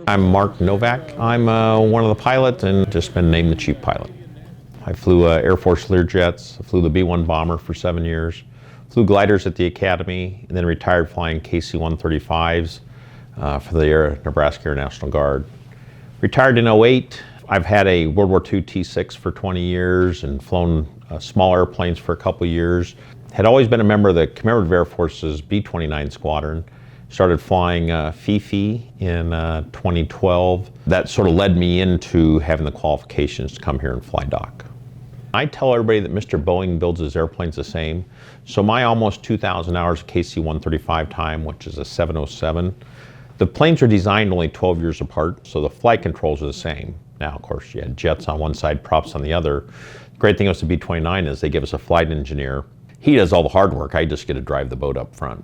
I'm Mark Novak. I'm one of the pilots and just been named the chief pilot. I flew Air Force Learjets, I flew the B-1 bomber for 7 years, flew gliders at the Academy, and then retired flying KC-135s for the Nebraska Air National Guard. Retired in '08. I've had a World War II T-6 for 20 years and flown small airplanes for a couple years. Had always been a member of the Commemorative Air Force's B-29 squadron. Started flying Fifi in 2012. That sort of led me into having the qualifications to come here and fly Doc. I tell everybody that Mr. Boeing builds his airplanes the same. So my almost 2,000 hours of KC-135 time, which is a 707, the planes are designed only 12 years apart, so the flight controls are the same. Now, of course, you had jets on one side, props on the other. The great thing about the B-29 is they give us a flight engineer. He does all the hard work. I just get to drive the boat up front.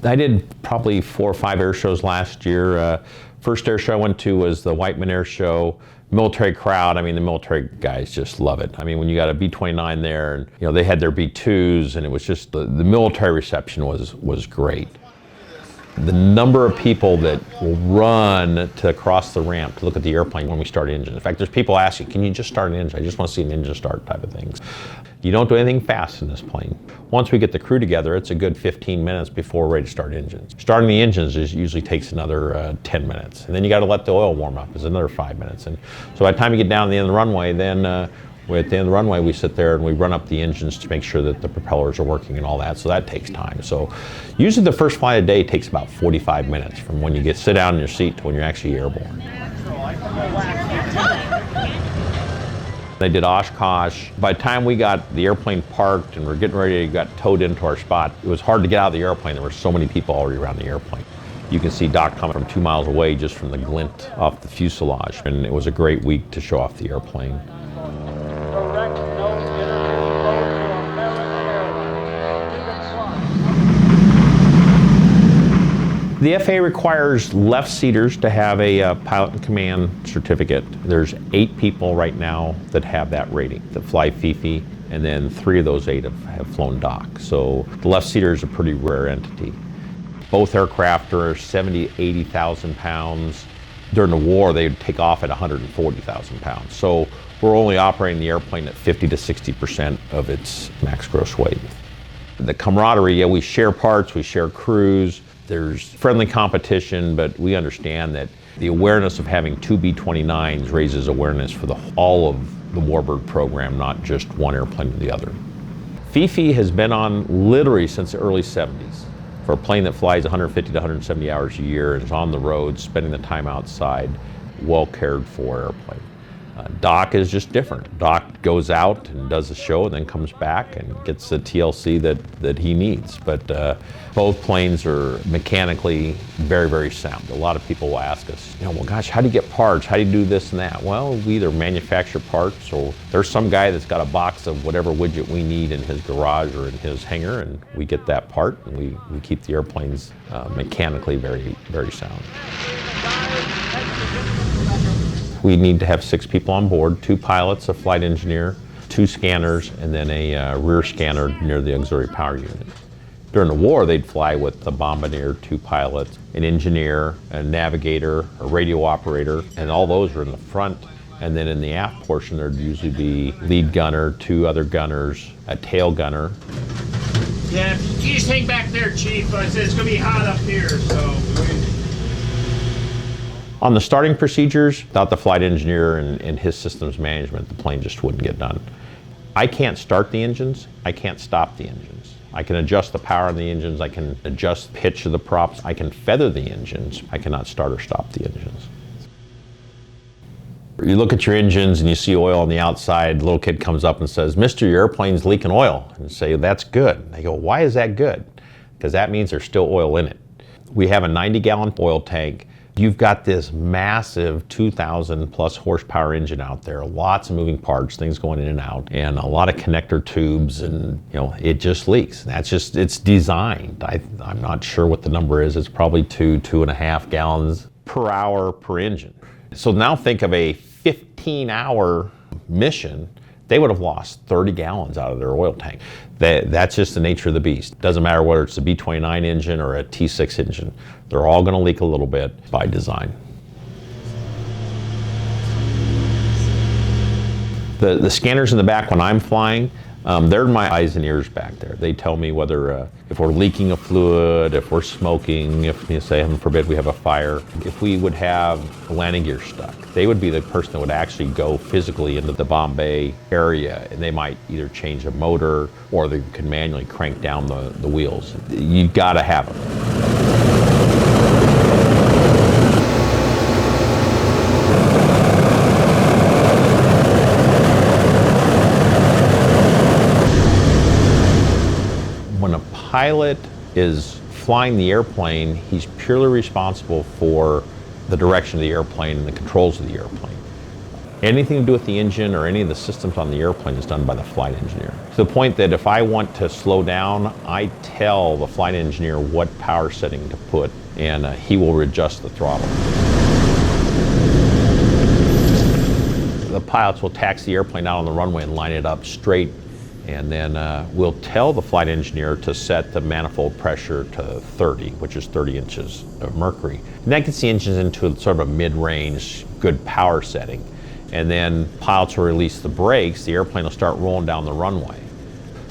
I did probably 4 or 5 air shows last year. First air show I went to was the Whiteman Air Show. Military crowd, I mean, the military guys just love it. I mean, when you got a B-29 there, and you know, they had their B-2s, and it was just, the military reception was great. The number of people that will run to cross the ramp to look at the airplane when we start engine. In fact, there's people asking, can you just start an engine? I just want to see an engine start type of things. You don't do anything fast in this plane. Once we get the crew together, it's a good 15 minutes before we're ready to start engines. Starting the engines usually takes another 10 minutes. And then you got to let the oil warm up. It's another 5 minutes. And so by the time you get down to the end of the runway, then at the end of the runway, we sit there and we run up the engines to make sure that the propellers are working and all that. So that takes time. So usually the first flight of the day takes about 45 minutes from when you sit down in your seat to when you're actually airborne. They did Oshkosh. By the time we got the airplane parked and we're getting ready to get towed into our spot, it was hard to get out of the airplane. There were so many people already around the airplane. You can see Doc coming from 2 miles away just from the glint off the fuselage. And it was a great week to show off the airplane. The FAA requires left-seaters to have a pilot and command certificate. There's 8 people right now that have that rating, that fly Fifi, and then 3 of those 8 have flown Doc. So the left-seater is a pretty rare entity. Both aircraft are 70,000 to 80,000 pounds. During the war, they would take off at 140,000 pounds. So we're only operating the airplane at 50 to 60% of its max gross weight. The camaraderie, yeah, we share parts, we share crews. There's friendly competition, but we understand that the awareness of having 2 B-29s raises awareness for all of the Warbird program, not just one airplane or the other. Fifi has been on literally since the early 70s. For a plane that flies 150 to 170 hours a year and is on the road, spending the time outside, well cared for airplane. Doc is just different. Doc goes out and does a show and then comes back and gets the TLC that he needs. But both planes are mechanically very, very sound. A lot of people will ask us, well, gosh, how do you get parts? How do you do this and that? Well, we either manufacture parts or there's some guy that's got a box of whatever widget we need in his garage or in his hangar, and we get that part, and we keep the airplanes mechanically very, very sound. We need to have 6 people on board, 2 pilots, a flight engineer, 2 scanners, and then a rear scanner near the auxiliary power unit. During the war, they'd fly with the bombardier, 2 pilots, an engineer, a navigator, a radio operator, and all those are in the front. And then in the aft portion, there'd usually be lead gunner, 2 other gunners, a tail gunner. Yeah, you just hang back there, Chief. I said it's going to be hot up here, so... On the starting procedures, without the flight engineer and his systems management, the plane just wouldn't get done. I can't start the engines, I can't stop the engines. I can adjust the power of the engines, I can adjust pitch of the props, I can feather the engines, I cannot start or stop the engines. You look at your engines and you see oil on the outside, the little kid comes up and says, "Mister, your airplane's leaking oil." And you say, "That's good." They go, "Why is that good?" Because that means there's still oil in it. We have a 90-gallon oil tank. You've got this massive 2,000 plus horsepower engine out there, lots of moving parts, things going in and out, and a lot of connector tubes, and it just leaks. That's just, it's designed. I'm not sure what the number is. It's probably 2.5 gallons per hour per engine. So now think of a 15-hour mission they would have lost 30 gallons out of their oil tank. That's just the nature of the beast. Doesn't matter whether it's a B-29 engine or a T6 engine. They're all going to leak a little bit by design. The scanners in the back when I'm flying, they're my eyes and ears back there. They tell me whether if we're leaking a fluid, if we're smoking, if, say, heaven forbid, we have a fire. If we would have the landing gear stuck, they would be the person that would actually go physically into the bomb bay area, and they might either change a motor or they can manually crank down the wheels. You've got to have them. When a pilot is flying the airplane, he's purely responsible for the direction of the airplane and the controls of the airplane. Anything to do with the engine or any of the systems on the airplane is done by the flight engineer. To the point that if I want to slow down, I tell the flight engineer what power setting to put, and he will adjust the throttle. The pilots will taxi the airplane out on the runway and line it up straight, and then we'll tell the flight engineer to set the manifold pressure to 30, which is 30 inches of mercury. And that gets the engines into sort of a mid-range, good power setting. And then pilots will release the brakes, the airplane will start rolling down the runway.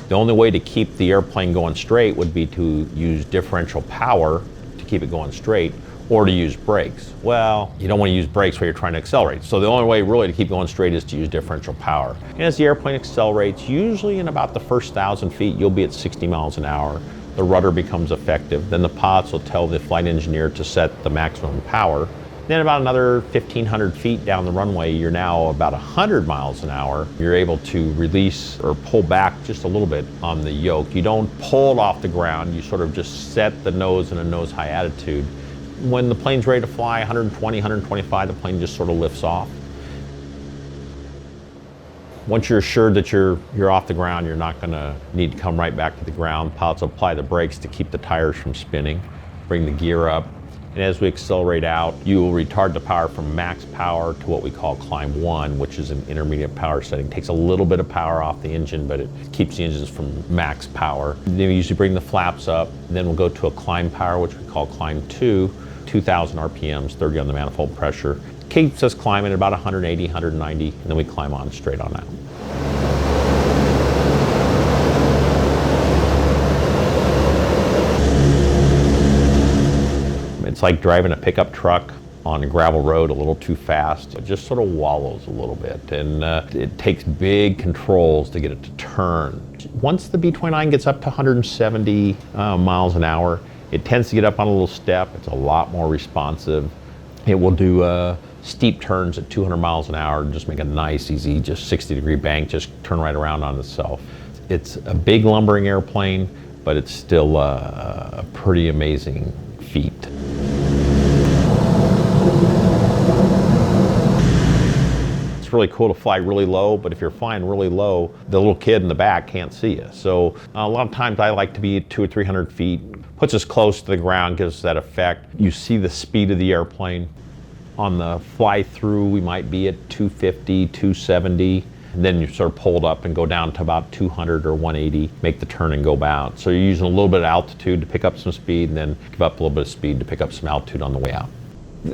The only way to keep the airplane going straight would be to use differential power to keep it going straight, or to use brakes. Well, you don't want to use brakes while you're trying to accelerate. So the only way really to keep going straight is to use differential power. And as the airplane accelerates, usually in about the first 1,000 feet, you'll be at 60 miles an hour. The rudder becomes effective. Then the pilots will tell the flight engineer to set the maximum power. Then about another 1,500 feet down the runway, you're now about 100 miles an hour. You're able to release or pull back just a little bit on the yoke. You don't pull it off the ground. You sort of just set the nose in a nose-high attitude. When the plane's ready to fly, 120, 125, the plane just sort of lifts off. Once you're assured that you're off the ground, you're not going to need to come right back to the ground. Pilots apply the brakes to keep the tires from spinning, bring the gear up, and as we accelerate out, you will retard the power from max power to what we call climb 1, which is an intermediate power setting. It takes a little bit of power off the engine, but it keeps the engines from max power. Then we usually bring the flaps up, and then we'll go to a climb power, which we call climb 2, 2,000 RPMs, 30 on the manifold pressure. Keeps us climbing at about 180, 190, and then we climb on straight on out. It's like driving a pickup truck on a gravel road a little too fast. It just sort of wallows a little bit, and it takes big controls to get it to turn. Once the B-29 gets up to 170 miles an hour, it tends to get up on a little step. It's a lot more responsive. It will do steep turns at 200 miles an hour and just make a nice, easy, just 60-degree bank, just turn right around on itself. It's a big lumbering airplane, but it's still a pretty amazing feat. It's really cool to fly really low, but if you're flying really low, the little kid in the back can't see you. So a lot of times I like to be 200 or 300 feet, puts us close to the ground, gives us that effect. You see the speed of the airplane. On the fly through, we might be at 250, 270, and then you sort of pulled up and go down to about 200 or 180, make the turn and go out. So you're using a little bit of altitude to pick up some speed, and then give up a little bit of speed to pick up some altitude on the way out.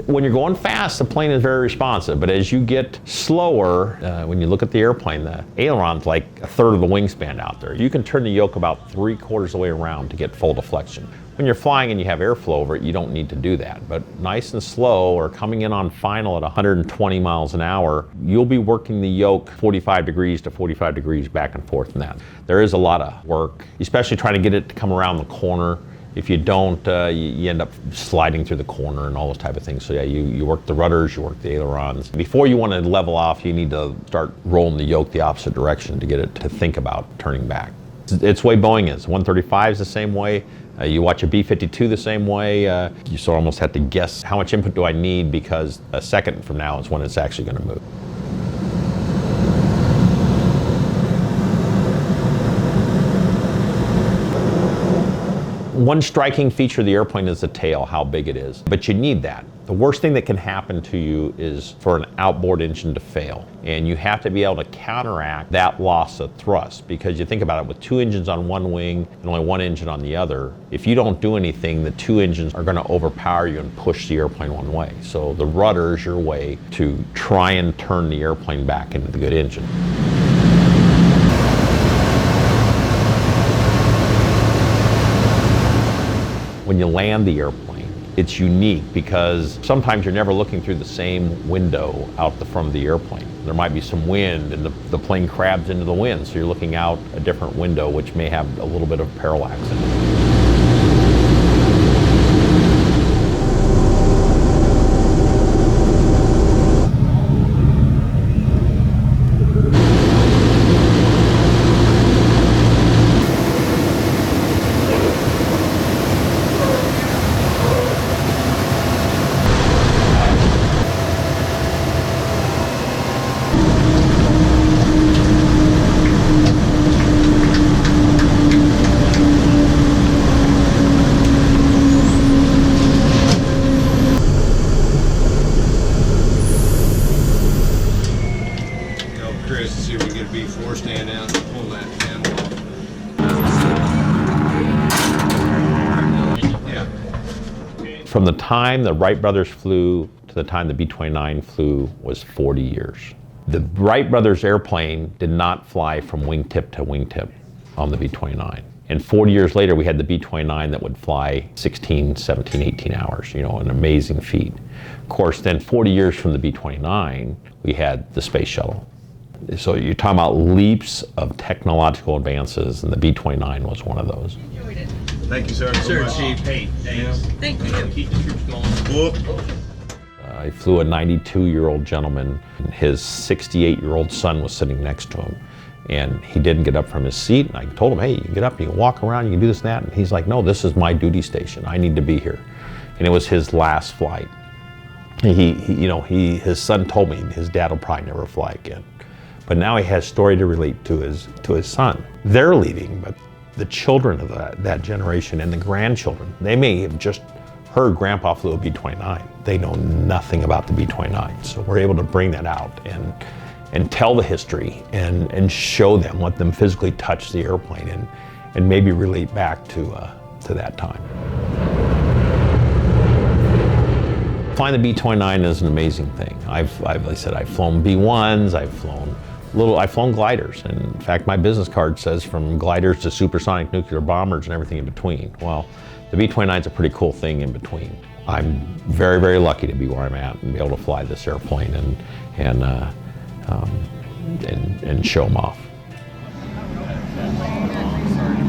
When you're going fast, the plane is very responsive, but as you get slower, when you look at the airplane, the aileron's like a third of the wingspan out there. You can turn the yoke about 3/4 of the way around to get full deflection. When you're flying and you have airflow over it, you don't need to do that. But nice and slow, or coming in on final at 120 miles an hour, you'll be working the yoke 45 degrees to 45 degrees back and forth in that. There is a lot of work, especially trying to get it to come around the corner. If you don't, you end up sliding through the corner and all those type of things. So yeah, you work the rudders, you work the ailerons. Before you want to level off, you need to start rolling the yoke the opposite direction to get it to think about turning back. It's the way Boeing is. 135 is the same way. You watch a B-52 the same way. You sort of almost have to guess how much input do I need, because a second from now is when it's actually going to move. One striking feature of the airplane is the tail, how big it is. But you need that. The worst thing that can happen to you is for an outboard engine to fail. And you have to be able to counteract that loss of thrust, because you think about it, with 2 engines on one wing and only 1 engine on the other, if you don't do anything, the 2 engines are going to overpower you and push the airplane one way. So the rudder is your way to try and turn the airplane back into the good engine. When you land the airplane, it's unique because sometimes you're never looking through the same window out the front of the airplane. There might be some wind and the plane crabs into the wind, so you're looking out a different window, which may have a little bit of parallax in it. See if we get a B4 stand out and pull that panel off. Yeah. From the time the Wright brothers flew to the time the B-29 flew was 40 years. The Wright brothers airplane did not fly from wingtip to wingtip on the B-29. And 40 years later, we had the B-29 that would fly 16, 17, 18 hours, you know, an amazing feat. Of course, then 40 years from the B-29, we had the space shuttle. So you're talking about leaps of technological advances, and the B-29 was one of those. Thank you, sir. Sir, Chief. Hey, thanks. Thank you. Keep the troops going. I flew a 92-year-old gentleman. His 68-year-old son was sitting next to him, and he didn't get up from his seat. And I told him, hey, you can get up, you can walk around, you can do this and that. And he's like, no, this is my duty station. I need to be here. And it was his last flight. His son told me his dad will probably never fly again. But now he has story to relate to his son. They're leaving, but the children of that generation and the grandchildren, they may have just heard Grandpa flew a B-29. They know nothing about the B-29. So we're able to bring that out and tell the history and show them, let them physically touch the airplane and maybe relate back to that time. Flying the B-29 is an amazing thing. I've flown B-1s, I've flown gliders. And in fact, my business card says from gliders to supersonic nuclear bombers and everything in between. Well, the B-29 is a pretty cool thing in between. I'm very, very lucky to be where I'm at and be able to fly this airplane and show them off.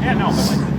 Yeah, no, but like